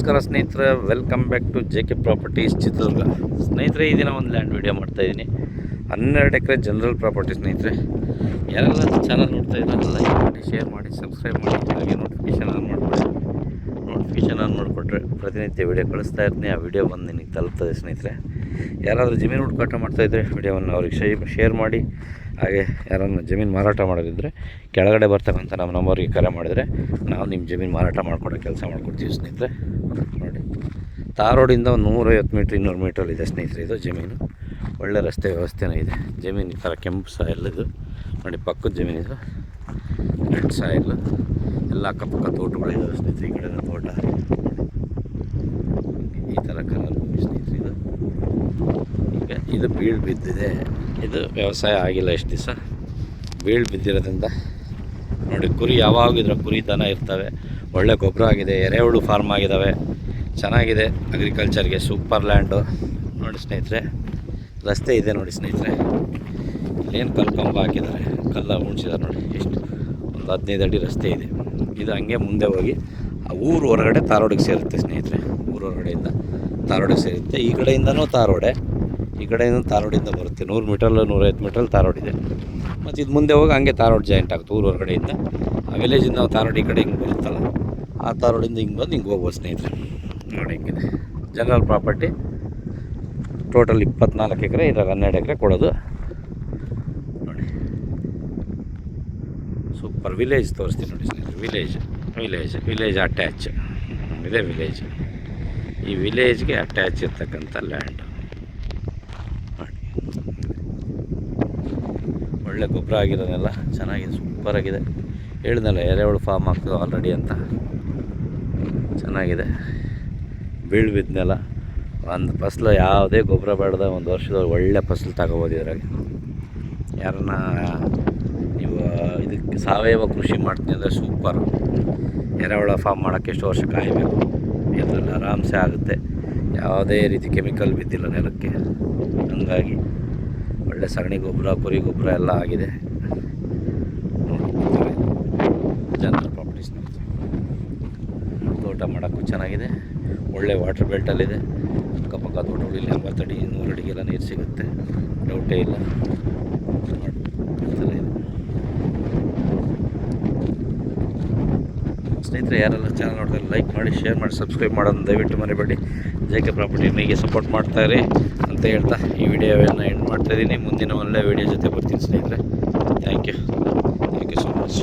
ನಮಸ್ಕಾರ ಸ್ನೇಹಿತರೆ, welcome back to JK properties Chitradurga. ಸ್ನೇಹಿತರೆ, ಈ ದಿನ ಒಂದು ಲ್ಯಾಂಡ್ ವಿಡಿಯೋ ಮಾಡ್ತಾಯಿದ್ದೀನಿ. 12 ಎಕರೆ ಜನರಲ್ ಪ್ರಾಪರ್ಟಿ. ಸ್ನೇಹಿತರೆ, ಯಾರೆಲ್ಲ ಚಾನಲ್ ನೋಡ್ತಾ ಇದ್ದಾರೆ ಲೈಕ್ ಮಾಡಿ, ಶೇರ್ ಮಾಡಿ, ಸಬ್ಸ್ಕ್ರೈಬ್ ಮಾಡಿ, ಹಾಗೆ ನೋಟಿಫಿಕೇಷನ್ ಆನ್ ಮಾಡಿಕೊಟ್ರೆ ಪ್ರತಿನಿತ್ಯ ವಿಡಿಯೋ ಕಳಿಸ್ತಾ ಇರ್ತೀನಿ. ಆ ವಿಡಿಯೋ ಬಂದು ನಿನಗೆ ತಲುಪ್ತದೆ. ಸ್ನೇಹಿತರೆ, ಯಾರಾದರೂ ಜಮೀನು ಹುಡುಕಾಟ ಮಾಡ್ತಾಯಿದ್ರೆ ವಿಡಿಯೋವನ್ನು ಅವ್ರಿಗೆ ಶೇರ್ ಮಾಡಿ. ಹಾಗೆ ಯಾರನ್ನು ಜಮೀನು ಮಾರಾಟ ಮಾಡೋದಿದ್ದರೆ ಕೆಳಗಡೆ ಬರ್ತಕ್ಕಂಥ ನಮ್ಮ ನಂಬರ್ಗೆ ಕರೆ ಮಾಡಿದರೆ ನಾವು ನಿಮ್ಮ ಜಮೀನು ಮಾರಾಟ ಮಾಡಿಕೊಡೋ ಕೆಲಸ ಮಾಡಿಕೊಡ್ತೀವಿ. ಸ್ನೇಹಿತರೆ, ನೋಡಿ, ತಾರ್ ರೋಡಿಂದ ಒಂದು 150 ಮೀಟ್ರ್ 200 ಮೀಟ್ರಲ್ಲಿದೆ. ಸ್ನೇಹಿತರೆ, ಇದು ಜಮೀನು ಒಳ್ಳೆ ರಸ್ತೆ ವ್ಯವಸ್ಥೆನೇ ಇದೆ. ಜಮೀನು ಈ ಥರ ಕೆಂಪು ಸಾಯಿಲ್ ಇದು ನೋಡಿ, ಪಕ್ಕದ ಜಮೀನಿದು ರೆಡ್ ಸಾಯಿಲ್. ಎಲ್ಲ ಅಕ್ಕಪಕ್ಕ ತೋಟಗಳಿದ್ದಾವೆ. ಸ್ನೇಹಿತರೆ, ಈ ಕಡೆ ತೋಟ ಈ ಥರ ಕಲರ್. ಸ್ನೇಹಿತರೆ, ಈಗ ಇದು ಬೀಳು ಬಿದ್ದಿದೆ. ಇದು ವ್ಯವಸಾಯ ಆಗಿಲ್ಲ ಎಷ್ಟು ದಿವಸ. ಬೀಳು ಬಿದ್ದಿರೋದ್ರಿಂದ ನೋಡಿ, ಕುರಿ ಯಾವಾಗಿದ್ರೆ ಕುರಿ ದನ ಇರ್ತವೆ. ಒಳ್ಳೆ ಗೊಬ್ಬರ ಆಗಿದೆ, ಎರೆಹುಳು ಫಾರ್ಮ್ ಆಗಿದ್ದಾವೆ, ಚೆನ್ನಾಗಿದೆ. ಅಗ್ರಿಕಲ್ಚರ್ಗೆ ಸೂಪರ್ ಲ್ಯಾಂಡು. ನೋಡಿ ಸ್ನೇಹಿತರೆ, ರಸ್ತೆ ಇದೆ ನೋಡಿ. ಸ್ನೇಹಿತರೆ, ಇಲ್ಲೇನು ಕಲ್ಕಂಬ ಹಾಕಿದ್ದಾರೆ, ಕಲ್ಲ ಮುಣಿಸಿದ್ದಾರೆ ನೋಡಿ. ಎಷ್ಟು ಒಂದು 15 ಅಡಿ ರಸ್ತೆ ಇದೆ. ಇದು ಹಂಗೆ ಮುಂದೆ ಹೋಗಿ ಆ ಊರು ಹೊರಗಡೆ ತಾರೋಡಿಗೆ ಸೇರುತ್ತೆ. ಸ್ನೇಹಿತರೆ, ಊರು ಹೊರಗಡೆಯಿಂದ ತಾರೋಡಿಗೆ ಸೇರುತ್ತೆ. ಈ ಕಡೆಯಿಂದನೂ ತಾರೋಡೆ, ಈ ಕಡೆಯಿಂದ ತಾರೋಡಿಂದ ಬರುತ್ತೆ. 100 ಮೀಟರ್ 150 ಮೀಟ್ರಲ್ಲಿ ತಾರೋಡಿದೆ. ಮತ್ತು ಇದು ಮುಂದೆ ಹೋಗಿ ಹಂಗೆ ತಾರೋಡ್ ಜಾಯಿಂಟ್ ಆಗುತ್ತೆ ಊರು ಹೊರಗಡೆಯಿಂದ. ಆ ವಿಲೇಜಿಂದ ನಾವು ತಾರೋಡ್ ಈ ಕಡೆ ಹಿಂಗೆ ಬರುತ್ತಲ್ಲ, ಆ ತಾರೋಡಿಂದ ಹಿಂಗೆ ಬಂದು ಹಿಂಗೆ ಹೋಗ್ಬೋದು. ಸ್ನೇಹಿತರೆ, ನೋಡಿ ಹಿಂಗಿದೆ ಜನರಲ್ ಪ್ರಾಪರ್ಟಿ. ಟೋಟಲ್ 24 ಎಕರೆ, ಇದ್ರಾಗ 12 ಎಕರೆ ಕೊಡೋದು. ನೋಡಿ, ಸೂಪರ್ ವಿಲೇಜ್ ತೋರಿಸ್ತೀನಿ ನೋಡಿ ಸ್ನೇಹಿತರೆ. ವಿಲೇಜ್ ಅಟ್ಯಾಚ್ ಇದೆ. ವಿಲೇಜ್, ಈ ವಿಲೇಜ್ಗೆ ಅಟ್ಯಾಚ್ ಇರ್ತಕ್ಕಂಥ ಲ್ಯಾಂಡ್. ಒಳ್ಳೆ ಗೊಬ್ಬರ ಆಗಿರೋದೆಲ್ಲ ಚೆನ್ನಾಗಿದೆ, ಸೂಪರಾಗಿದೆ. ಹೇಳಿದ್ನಲ್ಲ, ಎರೆಹುಳು ಫಾರ್ಮ್ ಆಗ್ತದೆ ಆಲ್ರೆಡಿ ಅಂತ. ಚೆನ್ನಾಗಿದೆ. ಬೀಳು ಬಿದ್ದನೆಲ್ಲ ಒಂದು ಫಸಲು ಯಾವುದೇ ಗೊಬ್ಬರ ಬೇಡದ ಒಂದು ವರ್ಷದಲ್ಲಿ ಒಳ್ಳೆ ಫಸಲು ತಗೋಬೋದು. ಇದ್ರಾಗ ಯಾರನ್ನ ನೀವು ಇದಕ್ಕೆ ಸಾವಯವ ಕೃಷಿ ಮಾಡ್ತೀನಿ ಅಂದರೆ ಸೂಪರು. ಎರೆಹುಳ ಫಾರ್ಮ್ ಮಾಡೋಕ್ಕೆ ಎಷ್ಟು ವರ್ಷ ಕಾಯಬೇಕು, ಇದರಲ್ಲಿ ಆರಾಮ್ಸೆ ಆಗುತ್ತೆ. ಯಾವುದೇ ರೀತಿ ಕೆಮಿಕಲ್ ಬಿದ್ದಿಲ್ಲ ನೆಲಕ್ಕೆ. ಹಂಗಾಗಿ ಒಳ್ಳೆ ಸಗಣಿ ಗೊಬ್ಬರ, ಕುರಿ ಗೊಬ್ಬರ ಎಲ್ಲ ಆಗಿದೆ. General properties. ತೋಟ ಮಾಡೋಕ್ಕೂ ಚೆನ್ನಾಗಿದೆ. ಒಳ್ಳೆ ವಾಟರ್ ಬೆಲ್ಟಲ್ಲಿದೆ. ಅಕ್ಕಪಕ್ಕ ತೋಟಗಳು ಇಲ್ಲಿ 80 ಅಡಿ 100 ಅಡಿಗೆಲ್ಲ ನೀರು ಸಿಗುತ್ತೆ, ಡೌಟೇ ಇಲ್ಲ. ಸ್ನೇಹಿತರೆ, ಯಾರೆಲ್ಲ ಚಾನಲ್ ನೋಡ್ತಾರೆ ಲೈಕ್ ಮಾಡಿ, ಶೇರ್ ಮಾಡಿ, ಸಬ್ಸ್ಕ್ರೈಬ್ ಮಾಡೋದನ್ನು ದಯವಿಟ್ಟು ಮರಿಬೇಡಿ. JK ಪ್ರಾಪರ್ಟಿ ಹೀಗೆ ಸಪೋರ್ಟ್ ಮಾಡ್ತಾಯಿರಿ ಅಂತ ಹೇಳ್ತಾ ಈ ವಿಡಿಯೋವನ್ನು ಎಂಡ್ ಮಾಡ್ತಾಯಿದ್ದೀನಿ. ಮುಂದಿನ ಒಳ್ಳೆ ವಿಡಿಯೋ ಜೊತೆ ಬರ್ತೀನಿ ಸ್ನೇಹಿತರೆ. Thank you so much.